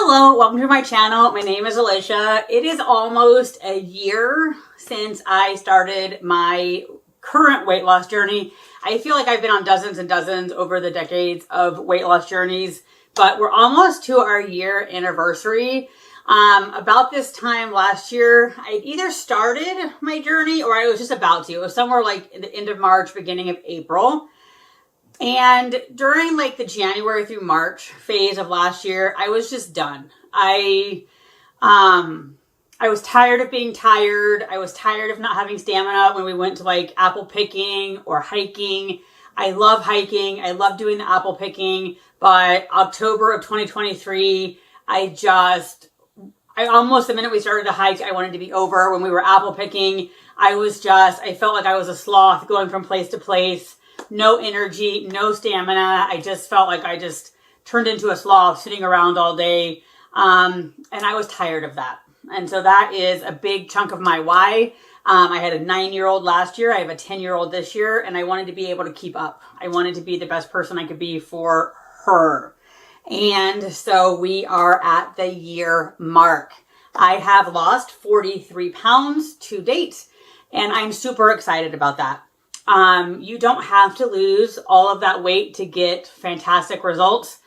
Hello, welcome to my channel. My name is Alicia. It is almost a year since I started my current weight loss journey. I feel like I've been on dozens and dozens over the decades of weight loss journeys, but we're almost to our year anniversary. About this time last year, I either started my journey or I was just about to. It was somewhere like in the end of March, beginning of April. And during like the January through March phase of last year, I was just done. I was tired of being tired. I was tired of not having stamina when we went to like apple picking or hiking. I love hiking. I love doing the apple picking. But October of 2023, the minute we started to hike, I wanted to be over. When we were apple picking, I felt like I was a sloth going from place to place. No energy, no stamina. I just felt like I just turned into a sloth sitting around all day. And I was tired of that. And so that is a big chunk of my why. I had a 9-year-old last year. I have a 10-year-old this year, and I wanted to be able to keep up. I wanted to be the best person I could be for her. And so we are at the year mark. I have lost 43 pounds to date, and I'm super excited about that. You don't have to lose all of that weight to get fantastic results.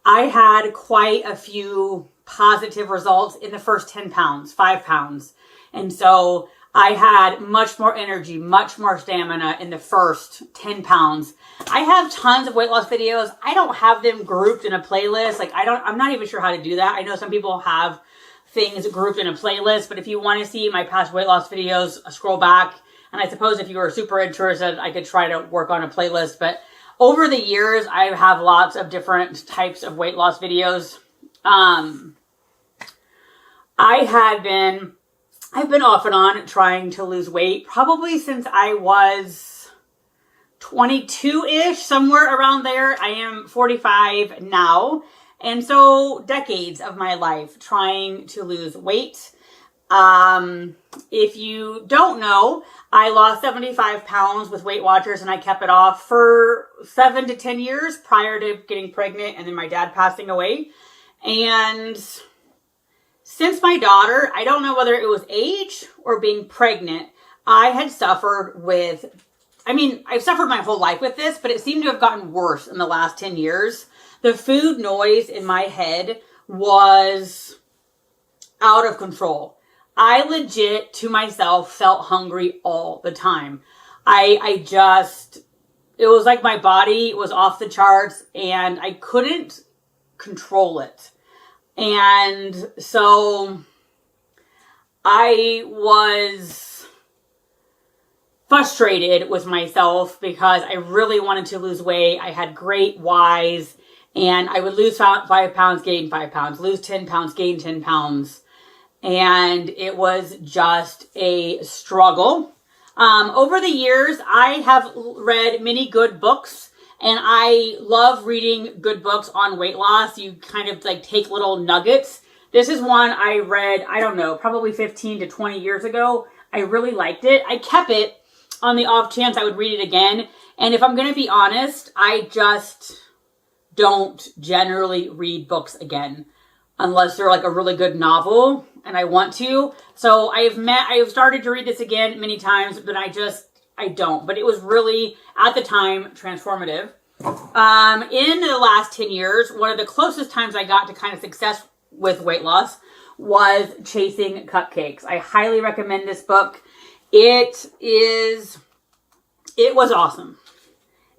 I had quite a few positive results in the first 10 pounds, 5 pounds. And so I had much more energy, much more stamina in the first 10 pounds. I have tons of weight loss videos. I don't have them grouped in a playlist. I'm not even sure how to do that. I know some people have things grouped in a playlist, but if you want to see my past weight loss videos, scroll back. And I suppose if you were super interested, I could try to work on a playlist. But over the years, I have lots of different types of weight loss videos. I've been off and on trying to lose weight probably since I was 22-ish, somewhere around there. I am 45 now. And so decades of my life trying to lose weight. If you don't know, I lost 75 pounds with Weight Watchers and I kept it off for 7 to 10 years prior to getting pregnant and then my dad passing away. And since my daughter, I don't know whether it was age or being pregnant, I've suffered my whole life with this, but it seemed to have gotten worse in the last 10 years. The food noise in my head was out of control. I legit, to myself, felt hungry all the time. It was like my body was off the charts and I couldn't control it. And so I was frustrated with myself because I really wanted to lose weight. I had great whys and I would lose 5 pounds, gain 5 pounds, lose 10 pounds, gain 10 pounds. And it was just a struggle. Over the years, I have read many good books and I love reading good books on weight loss. You kind of like take little nuggets. This is one I read, probably 15 to 20 years ago. I really liked it. I kept it on the off chance I would read it again. And if I'm going to be honest, I just don't generally read books again unless they're like a really good novel and I want to. So I have started to read this again many times, but I don't. But it was really, at the time, transformative. In the last 10 years, one of the closest times I got to kind of success with weight loss was Chasing Cupcakes. I highly recommend this book. It was awesome.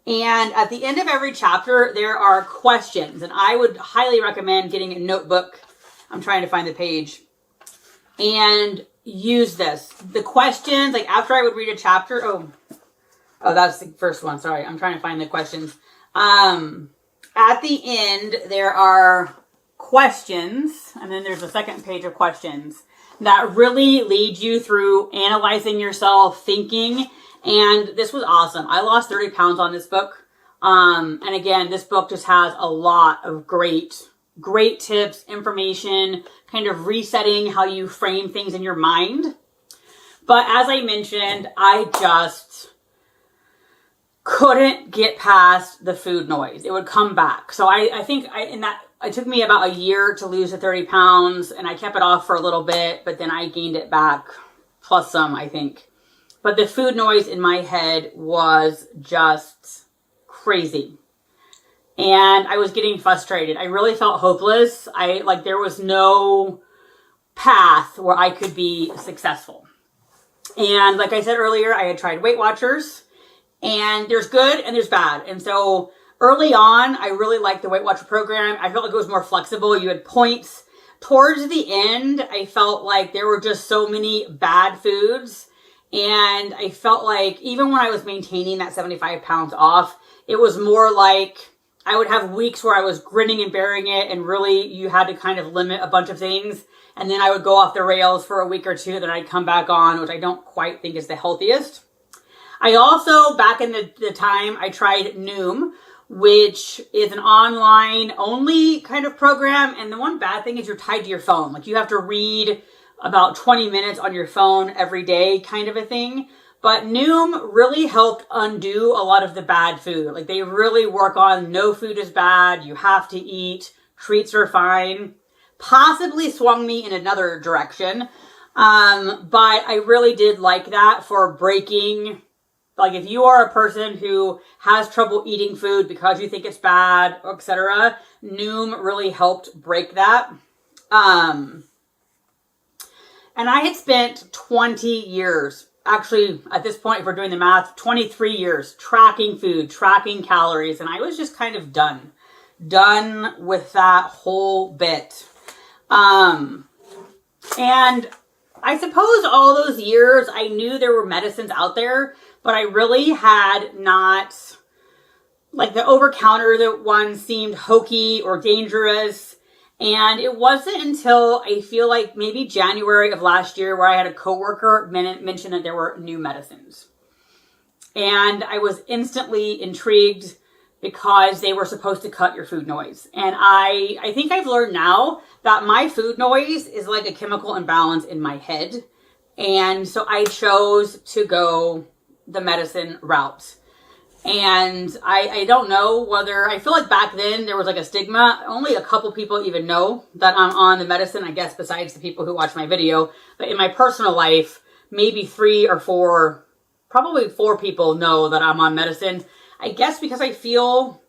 And at the end of every chapter, there are questions. And I would highly recommend getting a notebook. I'm trying to find the page. And use this. The questions, like after I would read a chapter. Oh, that's the first one. Sorry. I'm trying to find the questions. At the end, there are questions. And then there's a second page of questions that really lead you through analyzing yourself, thinking. And this was awesome. I lost 30 pounds on this book. And again, this book just has a lot of great tips, information, kind of resetting how you frame things in your mind. But as I mentioned, I just couldn't get past the food noise. It would come back. So I think it took me about a year to lose the 30 pounds, and I kept it off for a little bit, but then I gained it back, plus some, I think. But the food noise in my head was just crazy. And I was getting frustrated. I really felt hopeless. There was no path where I could be successful. And like I said earlier, I had tried Weight Watchers, and there's good and there's bad. And so early on, I really liked the Weight Watcher program. I felt like it was more flexible. You had points. Towards the end, I felt like there were just so many bad foods. And I felt like even when I was maintaining that 75 pounds off, it was more like I would have weeks where I was grinning and bearing it, and really you had to kind of limit a bunch of things. And then I would go off the rails for a week or two, then I'd come back on, which I don't quite think is the healthiest. I also, back in the time, I tried Noom, which is an online only kind of program. And the one bad thing is you're tied to your phone. Like you have to read about 20 minutes on your phone every day kind of a thing. But Noom really helped undo a lot of the bad food. Like they really work on no food is bad, you have to eat, treats are fine. Possibly swung me in another direction. But I really did like that for breaking. Like if you are a person who has trouble eating food because you think it's bad, etc., Noom really helped break that. And I had spent 20 years, actually at this point, if we're doing the math, 23 years tracking food, tracking calories, and I was just kind of done with that whole bit. And I suppose all those years I knew there were medicines out there, but I really had not, like the over-counter one seemed hokey or dangerous. And it wasn't until I feel like maybe January of last year where I had a coworker mention that there were new medicines. And I was instantly intrigued because they were supposed to cut your food noise. And I think I've learned now that my food noise is like a chemical imbalance in my head. And so I chose to go the medicine route. And I don't know whether, I feel like back then there was like a stigma. Only a couple people even know that I'm on the medicine, I guess, besides the people who watch my video. But in my personal life, maybe 3 or 4, probably 4 people know that I'm on medicine. I guess because I feel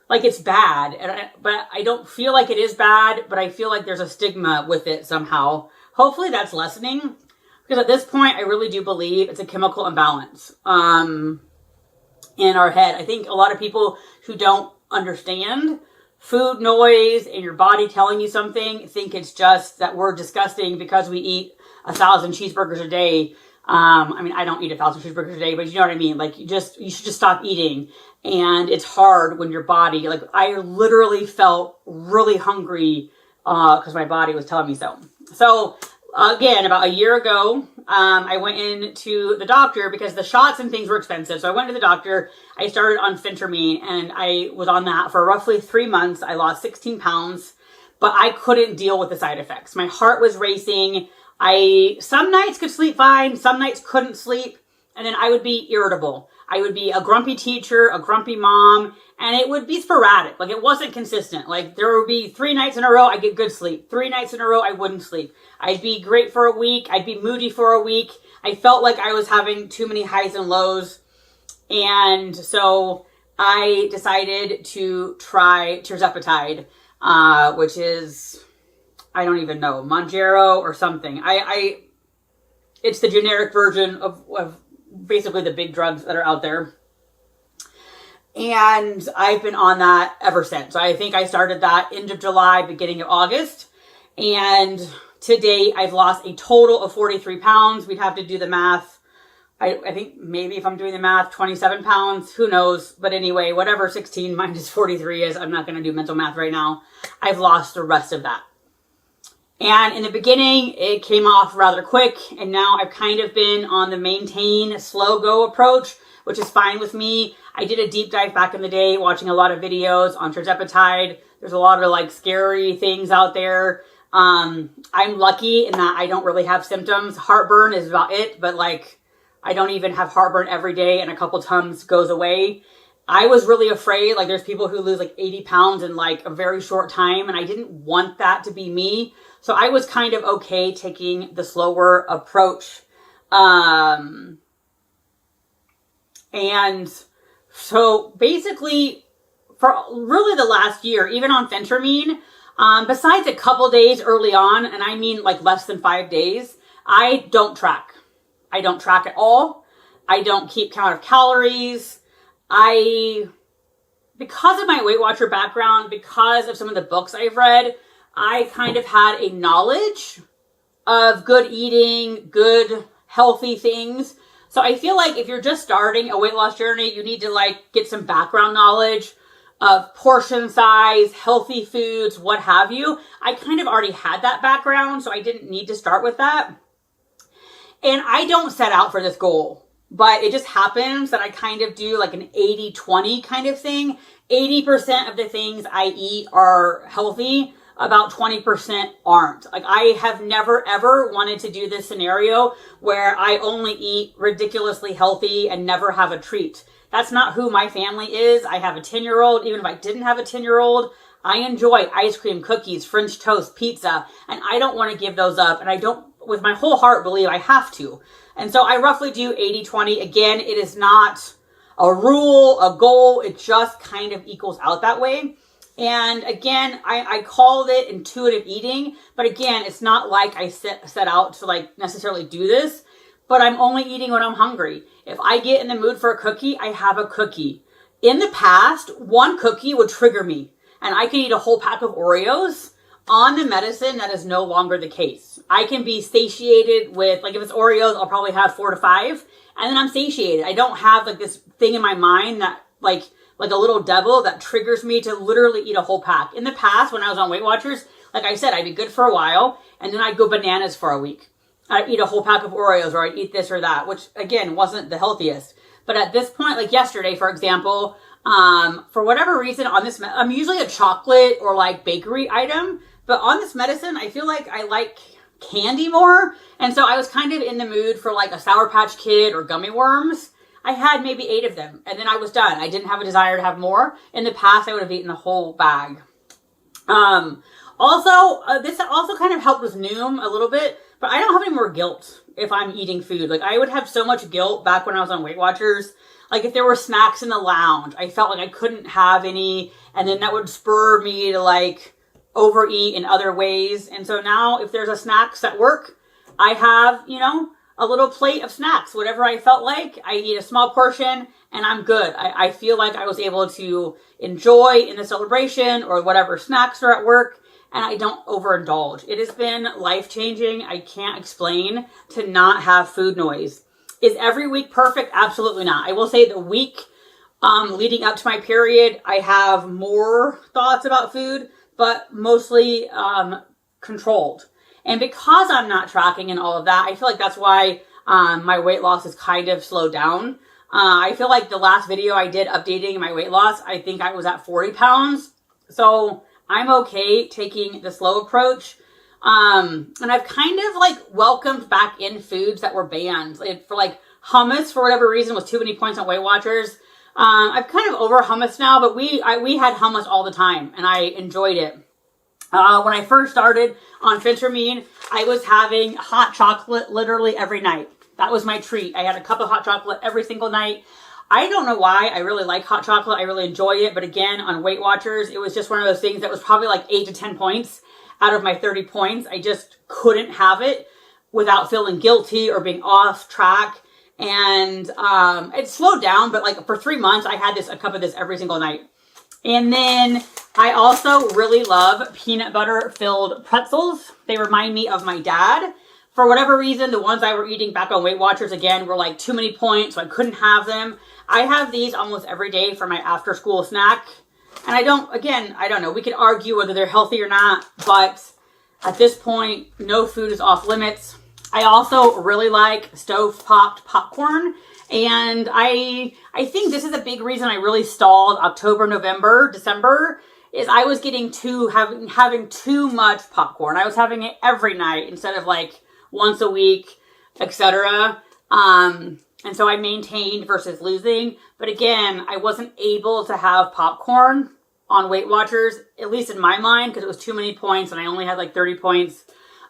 like it's bad, but I don't feel like it is bad, but I feel like there's a stigma with it somehow. Hopefully that's lessening, because at this point, I really do believe it's a chemical imbalance in our head. I think a lot of people who don't understand food noise and your body telling you something think it's just that we're disgusting because we eat 1,000 cheeseburgers a day. I mean, I don't eat 1,000 cheeseburgers a day, but you know what I mean? Like you should just stop eating. And it's hard when your body, like I literally felt really hungry, cause my body was telling me so. So again, about a year ago, I went into the doctor because the shots and things were expensive. So I went to the doctor. I started on Phentermine, and I was on that for roughly 3 months. I lost 16 pounds, but I couldn't deal with the side effects. My heart was racing. Some nights could sleep fine. Some nights couldn't sleep. And then I would be irritable. I would be a grumpy teacher, a grumpy mom, and it would be sporadic. Like it wasn't consistent. Like there would be 3 nights in a row, I'd get good sleep. 3 nights in a row, I wouldn't sleep. I'd be great for a week. I'd be moody for a week. I felt like I was having too many highs and lows. And so I decided to try tirzepatide, which is, I don't even know, Mounjaro or something. It's the generic version of basically the big drugs that are out there. And I've been on that ever since. I think I started that end of July, beginning of August. And to date, I've lost a total of 43 pounds. We'd have to do the math. I think maybe if I'm doing the math, 27 pounds, who knows? But anyway, whatever 16 minus 43 is, I'm not going to do mental math right now. I've lost the rest of that. And in the beginning, it came off rather quick. And now I've kind of been on the maintain, slow go approach, which is fine with me. I did a deep dive back in the day, watching a lot of videos on tirzepatide. There's a lot of like scary things out there. I'm lucky in that I don't really have symptoms. Heartburn is about it, but like I don't even have heartburn every day, and a couple times goes away. I was really afraid, like there's people who lose like 80 pounds in like a very short time, and I didn't want that to be me. So I was kind of okay taking the slower approach. And so basically for really the last year, even on Phentermine, besides a couple days early on, and I mean like less than 5 days, I don't track. I don't track at all. I don't keep count of calories. Because of my Weight Watcher background, because of some of the books I've read, I kind of had a knowledge of good eating, good healthy things. So I feel like if you're just starting a weight loss journey, you need to like get some background knowledge of portion size, healthy foods, what have you. I kind of already had that background, so I didn't need to start with that. And I don't set out for this goal. But it just happens that I kind of do like an 80-20 kind of thing. 80% of the things I eat are healthy. About 20% aren't. Like I have never ever wanted to do this scenario where I only eat ridiculously healthy and never have a treat. That's not who my family is. I have a 10-year-old. Even if I didn't have a 10-year-old, I enjoy ice cream, cookies, French toast, pizza, and I don't want to give those up. And I don't, with my whole heart, believe I have to. And so I roughly do 80-20. Again, it is not a rule, a goal. It just kind of equals out that way. And again, I called it intuitive eating. But again, it's not like I set out to like necessarily do this. But I'm only eating when I'm hungry. If I get in the mood for a cookie, I have a cookie. In the past, one cookie would trigger me. And I could eat a whole pack of Oreos. On the medicine, that is no longer the case. I can be satiated with, like if it's Oreos, I'll probably have 4 to 5. And then I'm satiated. I don't have like this thing in my mind that like a little devil that triggers me to literally eat a whole pack. In the past, when I was on Weight Watchers, like I said, I'd be good for a while. And then I'd go bananas for a week. I'd eat a whole pack of Oreos or I'd eat this or that, which again, wasn't the healthiest. But at this point, like yesterday, for example, for whatever reason on this, I'm usually a chocolate or like bakery item. But on this medicine, I feel like I like candy more. And so I was kind of in the mood for like a Sour Patch Kid or gummy worms. I had maybe 8 of them and then I was done. I didn't have a desire to have more. In the past, I would have eaten the whole bag. This also kind of helped with Noom a little bit, but I don't have any more guilt if I'm eating food. Like I would have so much guilt back when I was on Weight Watchers. Like if there were snacks in the lounge, I felt like I couldn't have any. And then that would spur me to like overeat in other ways. And so now if there's a snacks at work, I have, a little plate of snacks, whatever I felt like. I eat a small portion and I'm good. I feel like I was able to enjoy in the celebration or whatever snacks are at work, and I don't overindulge. It has been life-changing. I can't explain to not have food noise. Is every week perfect? Absolutely not. I will say the week leading up to my period, I have more thoughts about food, but mostly controlled. And because I'm not tracking and all of that, I feel like that's why my weight loss is kind of slowed down. I feel like the last video I did updating my weight loss, I think I was at 40 pounds. So I'm okay taking the slow approach. And I've kind of like welcomed back in foods that were banned. For like hummus, for whatever reason, was too many points on Weight Watchers. I've kind of over hummus now, but we had hummus all the time and I enjoyed it. When I first started on Phentermine, I was having hot chocolate literally every night. That was my treat. I had a cup of hot chocolate every single night. I don't know why. I really like hot chocolate. I really enjoy it. But again, on Weight Watchers, it was just one of those things that was probably like 8 to 10 points out of my 30 points. I just couldn't have it without feeling guilty or being off track. And it slowed down, but like for 3 months, I had a cup of this every single night. And then I also really love peanut butter filled pretzels. They remind me of my dad. For whatever reason, the ones I were eating back on Weight Watchers, again, were like too many points, so I couldn't have them. I have these almost every day for my after school snack. And I don't know. We could argue whether they're healthy or not, but at this point, no food is off limits. I also really like stove-popped popcorn. And I think this is a big reason I really stalled October, November, December, is I was getting having too much popcorn. I was having it every night instead of like once a week, etc. And so I maintained versus losing. But again, I wasn't able to have popcorn on Weight Watchers, at least in my mind, because it was too many points and I only had like 30 points.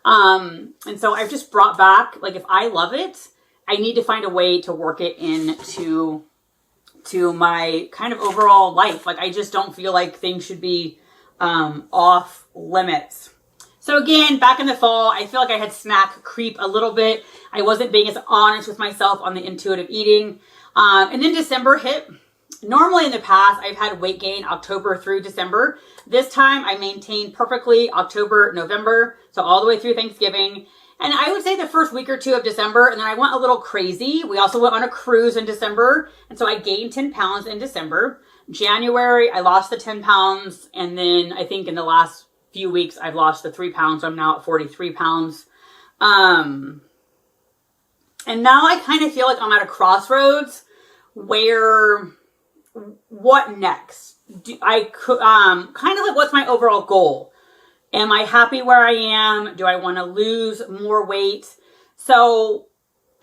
And so I've just brought back, like, if I love it, I need to find a way to work it into my kind of overall life. Like, I just don't feel like things should be off limits. So again, back in the fall, I feel like I had snack creep a little bit. I wasn't being as honest with myself on the intuitive eating. And then December hit. Normally in the past, I've had weight gain October through December. This time I maintained perfectly October, November, so all the way through Thanksgiving. And I would say the first week or two of December, and then I went a little crazy. We also went on a cruise in December, and so I gained 10 pounds in December. January, I lost the 10 pounds, and then I think in the last few weeks, I've lost the 3 pounds. So I'm now at 43 pounds. And now I kind of feel like I'm at a crossroads where what next? I could, kind of like, what's my overall goal? Am I happy where I am? Do I want to lose more weight? So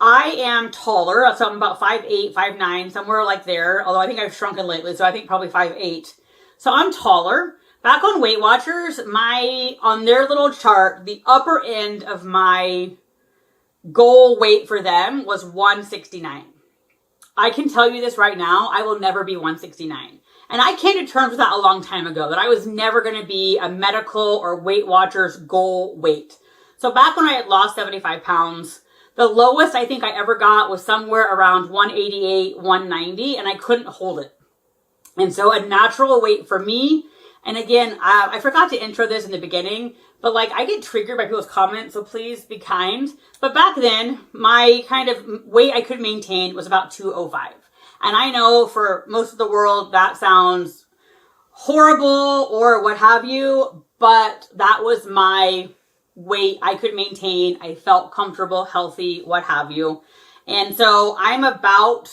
I am taller. So I'm about 5'8", 5'9", somewhere like there. Although I think I've shrunken lately. So I think probably 5'8". So I'm taller. Back on Weight Watchers, on their little chart, the upper end of my goal weight for them was 169. I can tell you this right now, I will never be 169. And I came to terms with that a long time ago, that I was never going to be a medical or Weight Watchers goal weight. So back when I had lost 75 pounds, the lowest I think I ever got was somewhere around 188, 190, and I couldn't hold it. And so a natural weight for me, and again, I forgot to intro this in the beginning, but like, I get triggered by people's comments, so please be kind. But back then, my kind of weight I could maintain was about 205. And I know for most of the world, that sounds horrible or what have you, but that was my weight I could maintain. I felt comfortable, healthy, what have you. And so I'm about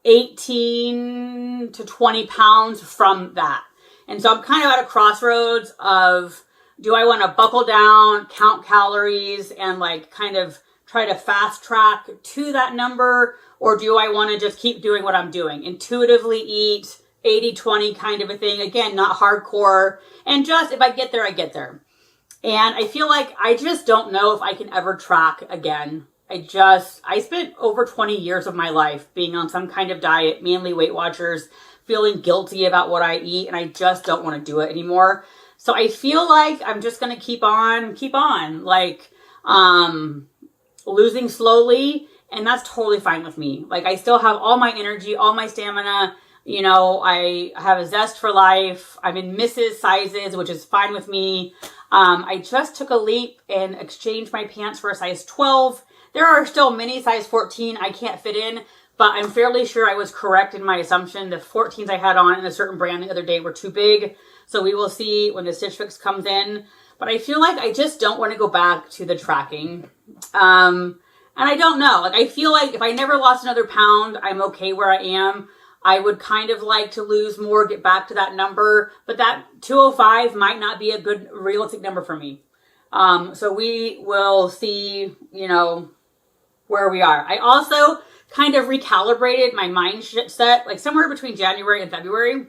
18 to 20 pounds from that. And so I'm kind of at a crossroads of, do I want to buckle down, count calories, and like kind of try to fast track to that number? Or do I want to just keep doing what I'm doing? Intuitively eat, 80-20 kind of a thing. Again, not hardcore. And just, if I get there, I get there. And I feel like I just don't know if I can ever track again. I spent over 20 years of my life being on some kind of diet, mainly Weight Watchers, feeling guilty about what I eat, and I just don't want to do it anymore. So I feel like I'm just going to keep on, like, losing slowly, and that's totally fine with me. Like, I still have all my energy, all my stamina. You know, I have a zest for life. I'm in Mrs. sizes, which is fine with me. I just took a leap and exchanged my pants for a size 12. There are still many size 14 I can't fit in, but I'm fairly sure I was correct in my assumption. The 14s I had on in a certain brand the other day were too big. So we will see when the Stitch Fix comes in. But I feel like I just don't want to go back to the tracking. And I don't know. Like, I feel like if I never lost another pound, I'm okay where I am. I would kind of like to lose more, get back to that number. But that 205 might not be a good realistic number for me. So we will see, you know, where we are. I also kind of recalibrated my mindset, like somewhere between January and February.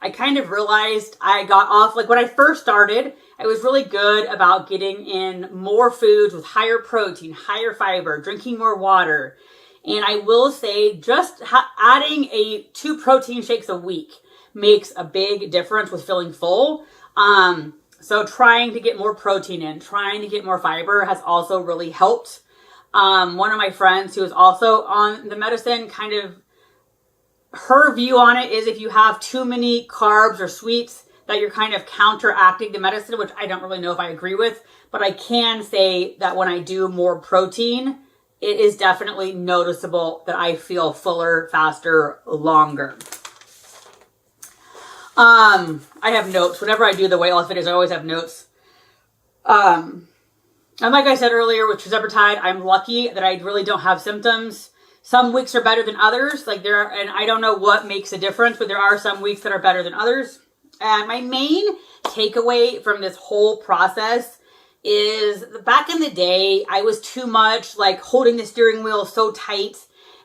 I kind of realized I got off, like when I first started, I was really good about getting in more foods with higher protein, higher fiber, drinking more water. And I will say just adding 2 protein shakes a week makes a big difference with feeling full. So trying to get more protein in, trying to get more fiber has also really helped. One of my friends who is also on the medicine, kind of her view on it is if you have too many carbs or sweets that you're kind of counteracting the medicine, which I don't really know if I agree with, but I can say that when I do more protein, it is definitely noticeable that I feel fuller, faster, longer. I have notes. Whenever I do the weight loss videos, I always have notes. And like I said earlier with tirzepatide, I'm lucky that I really don't have symptoms. Some weeks are better than others. And I don't know what makes a difference, but there are some weeks that are better than others. And my main takeaway from this whole process is back in the day, I was too much like holding the steering wheel so tight,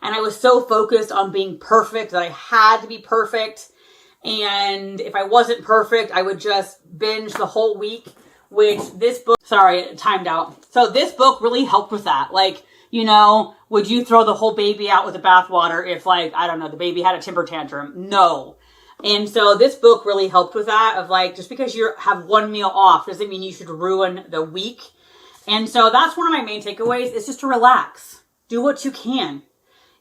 and I was so focused on being perfect that I had to be perfect. And if I wasn't perfect, I would just binge the whole week, which this book, sorry, it timed out. So this book really helped with that. Like, you know, would you throw the whole baby out with the bathwater if, like, I don't know, the baby had a temper tantrum? No. And so this book really helped with that, of like, just because you have one meal off doesn't mean you should ruin the week. And so that's one of my main takeaways, is just to relax. Do what you can.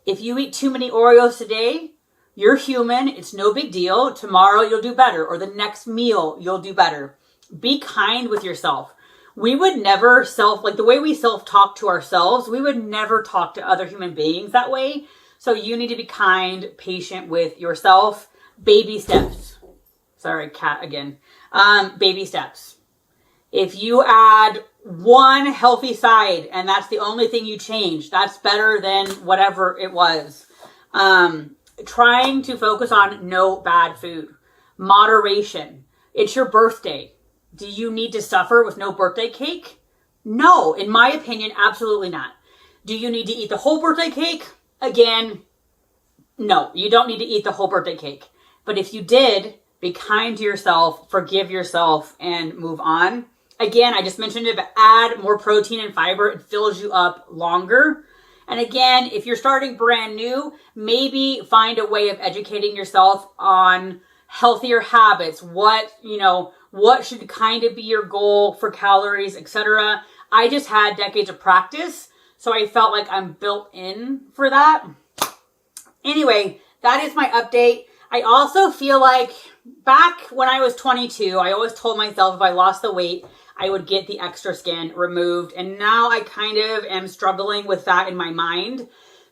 If you eat too many Oreos today, you're human. It's no big deal. Tomorrow you'll do better, or the next meal you'll do better. Be kind with yourself. We would never like the way we self-talk to ourselves, we would never talk to other human beings that way. So you need to be kind, patient with yourself. Baby steps. Sorry, cat again. Baby steps. If you add one healthy side and that's the only thing you change, that's better than whatever it was. Trying to focus on no bad food. Moderation. It's your birthday. Do you need to suffer with no birthday cake? No, in my opinion, absolutely not. Do you need to eat the whole birthday cake? Again, no, you don't need to eat the whole birthday cake. But if you did, be kind to yourself, forgive yourself, and move on. Again, I just mentioned it, but add more protein and fiber. It fills you up longer. And again, if you're starting brand new, maybe find a way of educating yourself on healthier habits. What should kind of be your goal for calories, etc. I just had decades of practice, so I felt like I'm built in for that. Anyway, that is my update. I also feel like back when I was 22, I always told myself if I lost the weight, I would get the extra skin removed. And now I kind of am struggling with that in my mind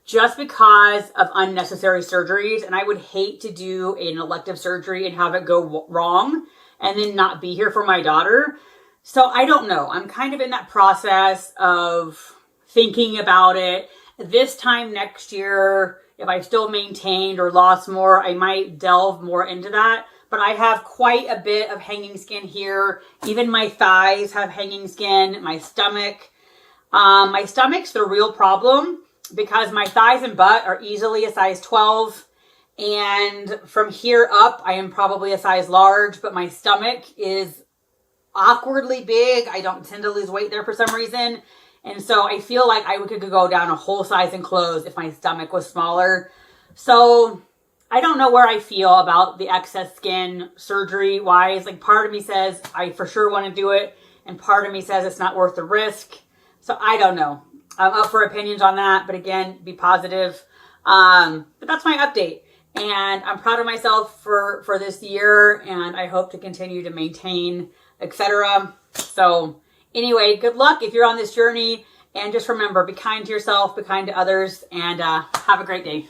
just because of unnecessary surgeries. And I would hate to do an elective surgery and have it go wrong and then not be here for my daughter. So I don't know. I'm kind of in that process of thinking about it. This time next year, if I still maintained or lost more, I might delve more into that. But I have quite a bit of hanging skin here. Even my thighs have hanging skin, my stomach. My stomach's the real problem because my thighs and butt are easily a size 12. And from here up, I am probably a size large, but my stomach is awkwardly big. I don't tend to lose weight there for some reason. And so I feel like I could go down a whole size in clothes if my stomach was smaller. So I don't know where I feel about the excess skin surgery wise. Like part of me says I for sure want to do it. And part of me says it's not worth the risk. So I don't know. I'm up for opinions on that. But again, be positive. But that's my update. And I'm proud of myself for this year. And I hope to continue to maintain, etc. So anyway, good luck if you're on this journey. And just remember, be kind to yourself, be kind to others, and have a great day.